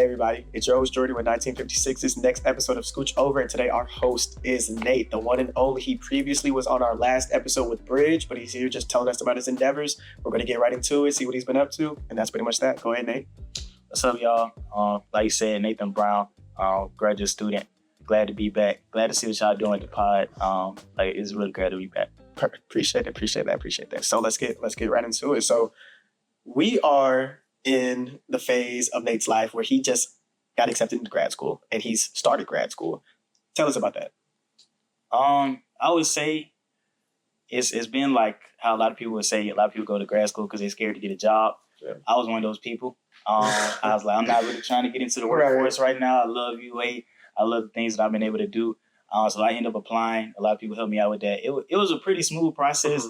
everybody, it's your host Jordy with 1956's next episode of Scooch Over, and today our host is Nate, the one and only. He previously was on our last episode with Bridge, but he's here just telling us about his endeavors. We're going to get right into it, see what he's been up to, and that's pretty much that. Go ahead, Nate. What's up, y'all? Like you said, Nathan Brown, graduate student. Glad to be back. Glad to see what y'all doing at the pod. It's really glad to be back. Perfect. Appreciate that. So let's get right into it. So we are in the phase of Nate's life where he just got accepted into grad school and he's started grad school. Tell us about that. I would say it's been like how a lot of people would say. A lot of people go to grad school because they're scared to get a job. Yeah. I was one of those people. I was like, I'm not really trying to get into the workforce right now. I love UA. I love the things that I've been able to do. So I ended up applying. A lot of people helped me out with that. It was a pretty smooth process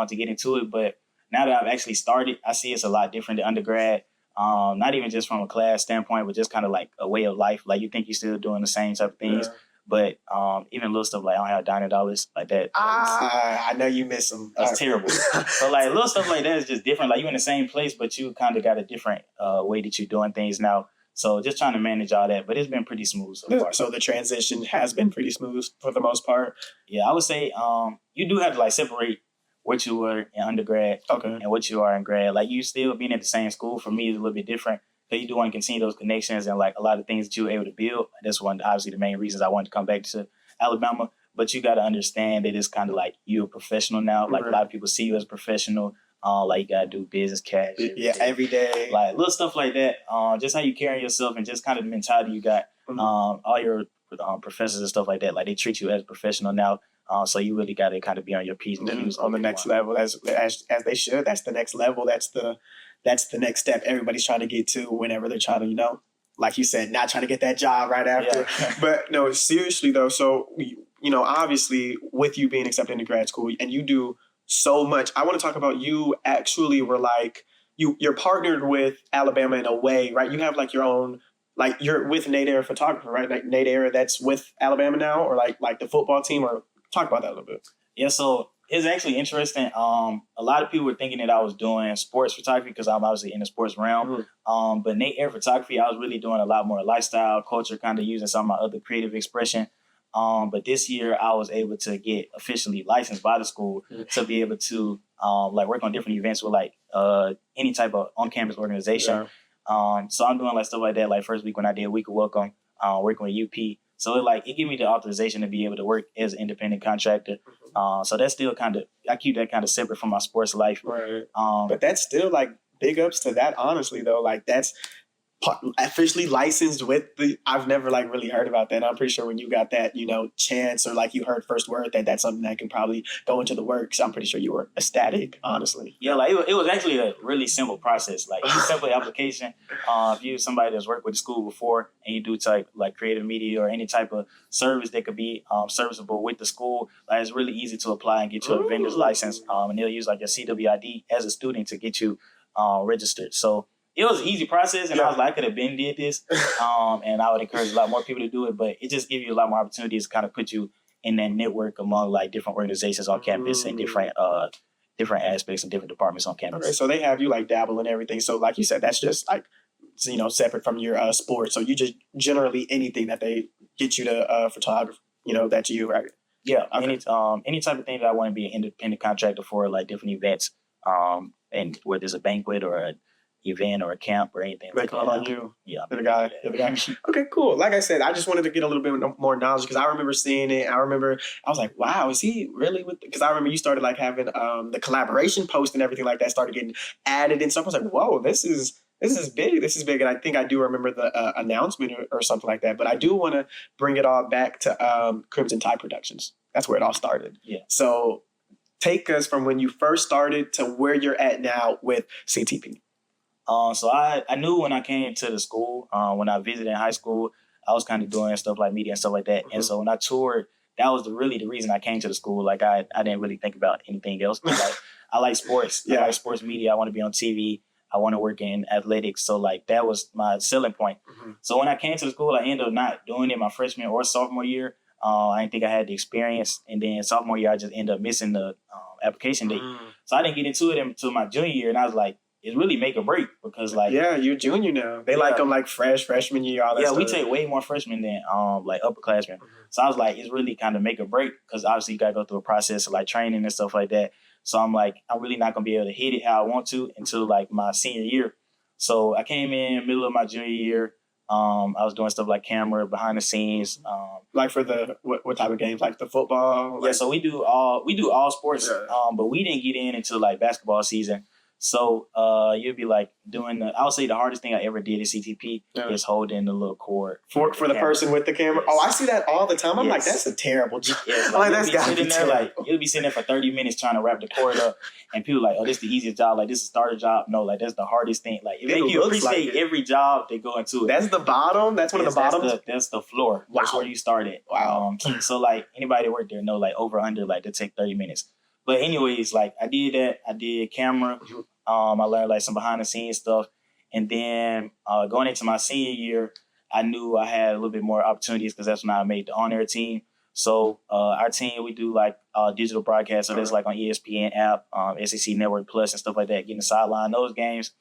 to get into it. But now that I've actually started, I see it's a lot different than undergrad. Not even just from a class standpoint, but just kind of like a way of life. Like you think you're still doing the same type of things. Yeah. But even little stuff like I don't have dining dollars like that. I know you miss them. That's terrible. But like little stuff like that is just different. Like you're in the same place, but you kind of got a different way that you're doing things now. So just trying to manage all that, but it's been pretty smooth so far. So the transition has been pretty smooth for the most part. Yeah, I would say you do have to like separate what you were in undergrad and what you are in grad. Like you still being at the same school for me is a little bit different because you do want to continue those connections and like a lot of things that you were able to build. That's one obviously the main reasons I wanted to come back to Alabama. But you got to understand that it's kind of like you're a professional now. Like a lot of people see you as a professional. Like you gotta do business cash every day. Like little stuff like that. Just how you carry yourself and just kind of the mentality you got. All your professors and stuff like that, like they treat you as a professional now. So you really gotta kind of be on your P's and Q's on the next level, as they should. That's the next level. That's the next step everybody's trying to get to whenever they're trying to, like you said, not trying to get that job right after. Yeah. But no, seriously though. So obviously with you being accepted into grad school and you do so much. I want to talk about you actually were like, you're partnered with Alabama in a way, right? You have like your own, like you're with Nate Era Photographer, right? Like Nate Era that's with Alabama now, or like the football team, or talk about that a little bit. Yeah, so it's actually interesting. A lot of people were thinking that I was doing sports photography because I'm obviously in the sports realm. But Nate Era Photography, I was really doing a lot more lifestyle, culture, kind of using some of my other creative expression. But this year I was able to get officially licensed by the school to be able to like work on different events with like any type of on-campus organization. Yeah. So I'm doing like stuff like that. Like first week when I did Week of Welcome, working with UP. So it gave me the authorization to be able to work as an independent contractor. So that's still I keep that kind of separate from my sports life. Right. But that's still like big ups to that, honestly though. Like that's officially licensed with I've never like really heard about that. I'm pretty sure when you got that, chance or like you heard first word that's something that can probably go into the works. I'm pretty sure you were ecstatic, honestly. Yeah, like it was actually a really simple process. Like it's a simple application. If you're somebody that's worked with the school before and you do type like creative media or any type of service that could be serviceable with the school, like it's really easy to apply and get you a vendor's license. And they'll use like your CWID as a student to get you registered. So it was an easy process, and I was like, I could have been did this, and I would encourage a lot more people to do it, but it just gives you a lot more opportunities to kind of put you in that network among like different organizations on campus and different aspects and different departments on campus. Okay, so they have you like dabble in everything. So like you said, that's just like, separate from your sport. So you just generally anything that they get you to photography, that you, right? Yeah, okay. Any type of thing that I want to be an independent contractor for, like different events, and whether it's a banquet or a event or a camp or anything they like call that. On you. Yeah. You're the guy. Okay, cool. Like I said, I just wanted to get a little bit more knowledge because I remember seeing it. I was like, wow, is he really with, because I remember you started like having the collaboration post and everything like that started getting added and stuff. I was like, whoa, this is big. This is big. And I think I do remember the announcement or something like that. But I do want to bring it all back to Crimson Tide Productions. That's where it all started. Yeah. So take us from when you first started to where you're at now with CTP. So I knew when I came to the school, when I visited in high school, I was kind of doing stuff like media and stuff like that. And so when I toured, that was really the reason I came to the school. Like I didn't really think about anything else. I like sports. Yeah. I like sports media. I want to be on TV. I want to work in athletics. So like that was my selling point. So when I came to the school, I ended up not doing it my freshman or sophomore year. I didn't think I had the experience. And then sophomore year, I just ended up missing the application date. So I didn't get into it until my junior year. And I was like, it's really make or break because like you're junior now. They like them like freshman year, all that stuff. We take way more freshmen than like upperclassmen. Mm-hmm. So I was like, it's really kind of make or break because obviously you got to go through a process of like training and stuff like that. So I'm like, I'm really not gonna be able to hit it how I want to until like my senior year. So I came in middle of my junior year. I was doing stuff like camera, behind the scenes. Like for the what type of games? Like the football? Yeah, so we do all sports, but we didn't get in until like basketball season. So you'd be like doing I would say the hardest thing I ever did at CTP is holding the little cord for the person with the camera. Yes. Oh, I see that all the time. I'm like, that's a terrible job. Yes, like, that's gotta be terrible. Like you'll be sitting there for 30 minutes trying to wrap the cord up, and people are like, oh, this is the easiest job. Like this is a starter job. No, like that's the hardest thing. Like it make you appreciate every job they go into. That's the bottom. That's one of the bottoms. That's the floor. Wow. That's where you started. Wow. So like anybody that worked there know like over under like they take 30 minutes. But anyways, like I did that. I did camera. I learned like some behind the scenes stuff. And then going into my senior year, I knew I had a little bit more opportunities because that's when I made the on-air team. So our team, we do like digital broadcast. So that's like on ESPN app, SEC Network Plus and stuff like that, getting the sideline those games.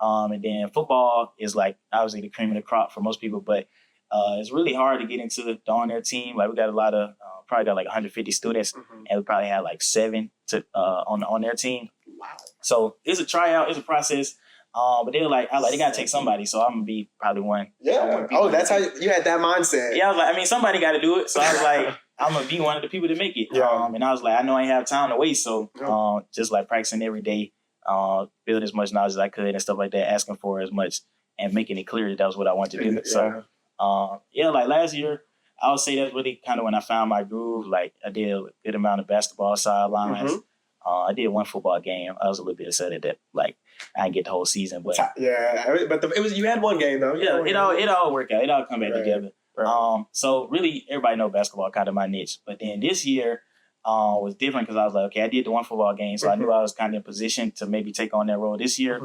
And then football is like obviously the cream of the crop for most people, but it's really hard to get into the on-air team. Like we got a lot of, probably got like 150 students, and we probably had like 7 on their team. Wow. So it's a tryout, it's a process. But they're like, they gotta take somebody, so I'm gonna be probably one. Yeah. Oh, that's how you had that mindset. Yeah, I was like, somebody got to do it. So I was like, I'm gonna be one of the people to make it. Yeah. And I was like, I know I ain't have time to waste, so just like practicing every day, build as much knowledge as I could and stuff like that, asking for as much and making it clear that was what I wanted to do. Yeah. So like last year, I would say that's really kind of when I found my groove. Like I did a good amount of basketball sidelines. I did one football game. I was a little bit upset that like I didn't get the whole season, but but it was you had one game though. Yeah, it all worked out. It all come back together. Right. So really, everybody know basketball kind of my niche. But then this year was different because I was like, okay, I did the one football game, so I knew I was kind of in position to maybe take on that role this year,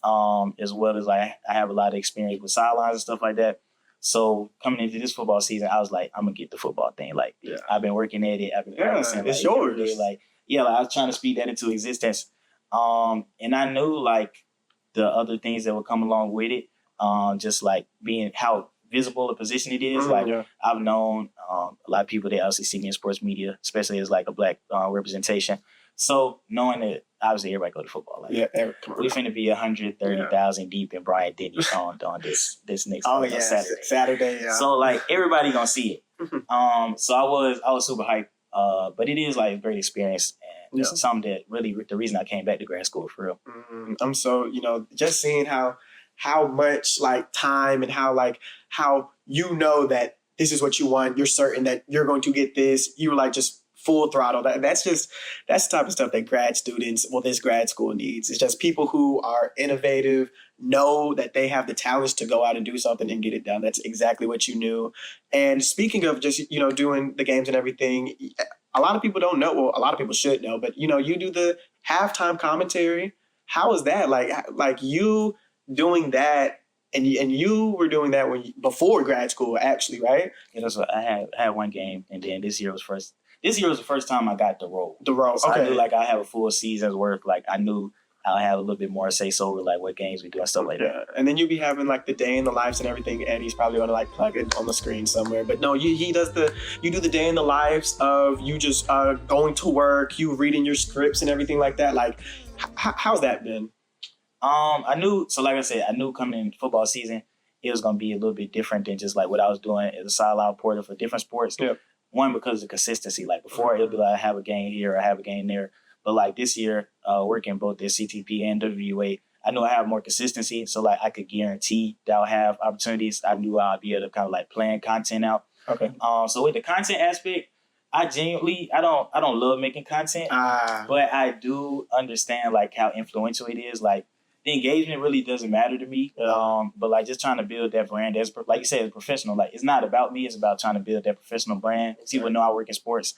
as well as like I have a lot of experience with sidelines and stuff like that. So coming into this football season, I was like, I'm gonna get the football thing. Like I've been working at it. I've been practicing. It's yours. Like I was trying to speed that into existence. And I knew like the other things that would come along with it. Just like being how visible a position it is. I've known a lot of people that obviously see me in sports media, especially as like a black representation. So knowing that obviously everybody go to football. Like, we finna be 130,000 deep in Bryant Denny on this next Saturday. Yeah. So like everybody gonna see it. So I was super hyped. But it is like a great experience, and this is something that really the reason I came back to grad school for real. I'm so just seeing how much like time and how that this is what you want. You're certain that you're going to get this. You were like just full throttle. That's the type of stuff that grad students, this grad school needs. It's just people who are innovative, know that they have the talents to go out and do something and get it done. That's exactly what you knew. And speaking of just, doing the games and everything, a lot of people don't know. Well, a lot of people should know, but, you do the halftime commentary. How is that? Like you doing that, and you were doing that before grad school, actually, right? Yeah, that's what I had one game, and then this year was the first time I got the role. So okay. I knew like I have a full season's worth. Like I knew I'll have a little bit more say so over like what games we do and stuff like that. And then you be having like the day in the lives and everything. Eddie's probably gonna like plug it on the screen somewhere. But no, you do the day in the lives of you just going to work, you reading your scripts and everything like that. Like how's that been? I knew coming in football season, it was gonna be a little bit different than just like what I was doing as a sideline reporter for different sports. Yep. One, because of the consistency. Like before, it'll be like I have a game here, I have a game there. But like this year, working both at CTP and WA, I knew I have more consistency. So like I could guarantee that I'll have opportunities. I knew I'd be able to kind of like plan content out. Okay. So with the content aspect, I genuinely I don't love making content, but I do understand like how influential it is. Like the engagement really doesn't matter to me. But like just trying to build that brand as like you said, as professional. Like it's not about me, it's about trying to build that professional brand. People know I work in sports.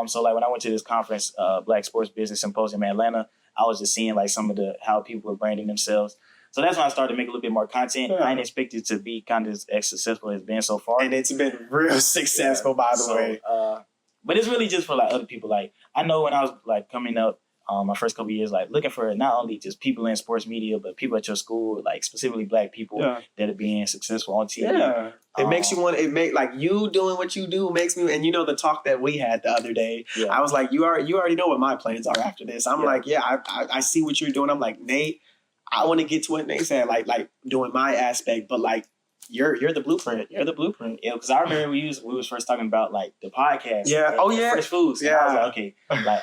So like when I went to this conference, Black Sports Business Symposium in Atlanta, I was just seeing like some of how people were branding themselves. So that's when I started to make a little bit more content. I didn't expect it to be kind of as successful as it's been so far. And it's been real successful, by the way. But it's really just for like other people. Like I know when I was like coming up, my first couple of years, like looking for not only just people in sports media, but people at your school, like specifically Black people that are being successful on TV. Yeah. It makes you want. Like you doing what you do makes me. And the talk that we had the other day. Yeah. I was like, you already know what my plans are after this. I'm like, I see what you're doing. I'm like, Nate, I want to get to what Nate said, like doing my aspect, but like you're the blueprint. You're the blueprint. Yeah, because I remember we was first talking about like the podcast. Yeah. Fresh Foods. Yeah. I was like, okay, like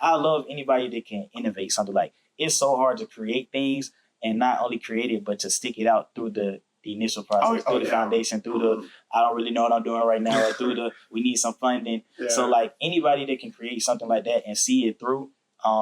I love anybody that can innovate something. Like it's so hard to create things and not only create it, but to stick it out through the initial process, through the foundation, through the I don't really know what I'm doing right now, or through the we need some funding. Yeah. So like anybody that can create something like that and see it through,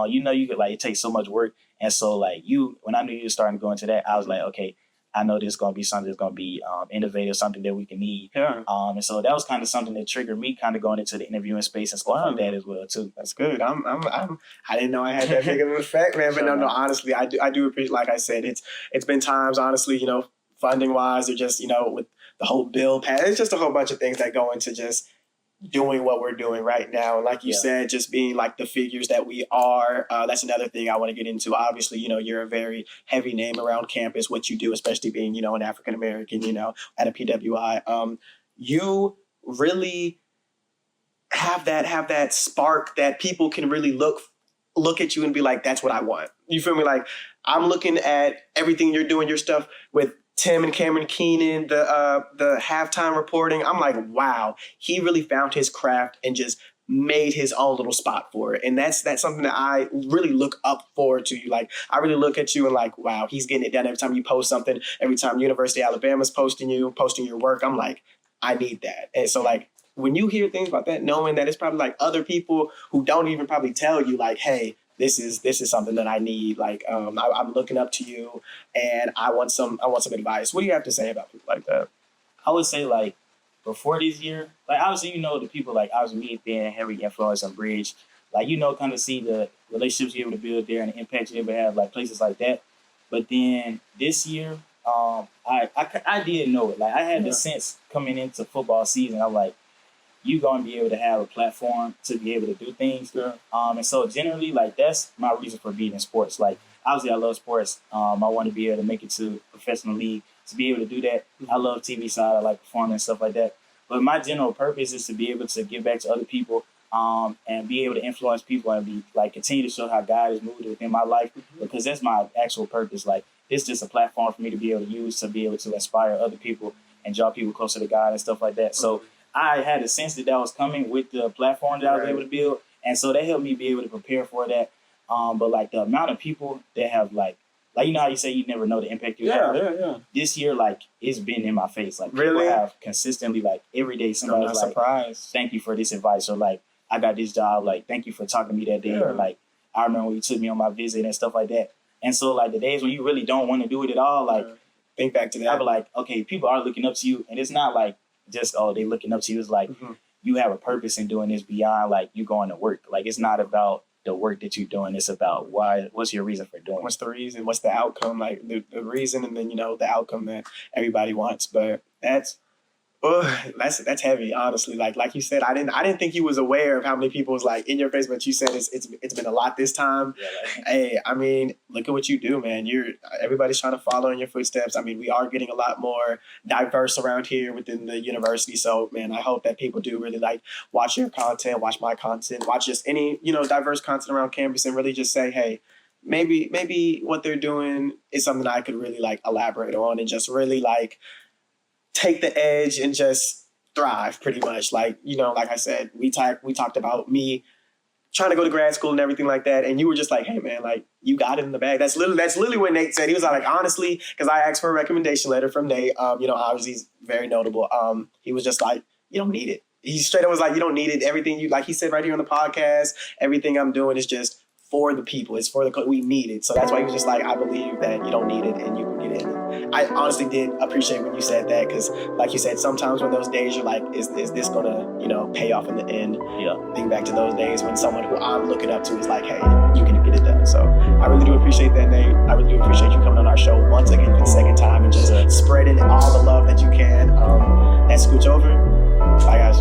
you could like it takes so much work. And so like when I knew you were starting to go into that, I was like, okay, I know this is going to be something that's going to be innovative, something that we can need. Yeah. And so that was kind of something that triggered me kind of going into the interviewing space and stuff like that as well too. That's good. I didn't know I had that big of an effect, man. But no, honestly, I do appreciate. Like I said, it's been times, honestly, funding wise, or just with the whole bill pass. It's just a whole bunch of things that go into just doing what we're doing right now. And like you said, just being like the figures that we are, that's another thing I want to get into. Obviously, you're a very heavy name around campus, what you do, especially being, an African-American, at a PWI. You really have that spark that people can really look at you and be like, that's what I want. You feel me? Like I'm looking at everything you're doing, your stuff with Tim and Cameron Keenan, the halftime reporting. I'm like, wow, he really found his craft and just made his own little spot for it. And that's something that I really look up forward to. Like, I really look at you and like, wow, he's getting it done every time you post something. Every time University of Alabama's posting your work, I'm like, I need that. And so like, when you hear things about that, knowing that it's probably like other people who don't even probably tell you like, hey, this is something that I need. Like, I'm looking up to you, and I want some advice. What do you have to say about people like that? I would say like before this year, like obviously the people like obviously me being heavy influence on Bridge, like kind of see the relationships you're able to build there and the impact you're able to have like places like that. But then this year, I did know it. Like I had the sense coming into football season. I'm like, you're going to be able to have a platform to be able to do things. Yeah. And so generally, like, that's my reason for being in sports. Like, obviously, I love sports. I want to be able to make it to professional league, to be able to do that. Mm-hmm. I love TV side. I like performing and stuff like that. But my general purpose is to be able to give back to other people and be able to influence people and be like continue to show how God has moved within my life, because that's my actual purpose. Like, it's just a platform for me to be able to use to be able to inspire other people and draw people closer to God and stuff like that. So I had a sense that was coming with the platform that I was able to build. And so that helped me be able to prepare for that. But like the amount of people that have like how you say you never know the impact you have. Yeah. This year, like it's been in my face. Like people have consistently like every day somebody's like, surprised. Thank you for this advice. Or like, I got this job. Like, thank you for talking to me that day. Yeah. Or like, I remember when you took me on my visit and stuff like that. And so like the days when you really don't want to do it at all, like think back to that. I be like, okay, people are looking up to you. And it's not like, just they looking up to you. It's like you have a purpose in doing this beyond like you going to work. Like it's not about the work that you're doing. It's about what's your reason for doing it? What's the reason? What's the outcome? Like the reason, and then the outcome that everybody wants. But that's heavy, honestly. Like you said, I didn't think you was aware of how many people was like in your face, but you said it's been a lot this time. Yeah, like, hey, I mean, look at what you do, man. Everybody's trying to follow in your footsteps. I mean, we are getting a lot more diverse around here within the university. So, man, I hope that people do really like watch your content, watch my content, watch just any diverse content around campus, and really just say, hey, maybe what they're doing is something I could really like elaborate on and just really like take the edge and just thrive pretty much. Like, like I said, we talked about me trying to go to grad school and everything like that. And you were just like, hey man, like you got it in the bag. That's literally what Nate said. He was like, honestly, because I asked for a recommendation letter from Nate, obviously he's very notable. He was just like, you don't need it. He straight up was like, you don't need it. Everything like he said right here on the podcast, everything I'm doing is just for the people. It's for we need it. So that's why he was just like, I believe that you don't need it and you can get it. I honestly did appreciate when you said that, because like you said, sometimes when those days you're like, is this gonna pay off in the end? Yeah. Think back to those days when someone who I'm looking up to is like, hey, you can get it done. So I really do appreciate that, Nate. I really do appreciate you coming on our show once again for the second time and just spreading all the love that you can. That's Scooch Over. Bye guys.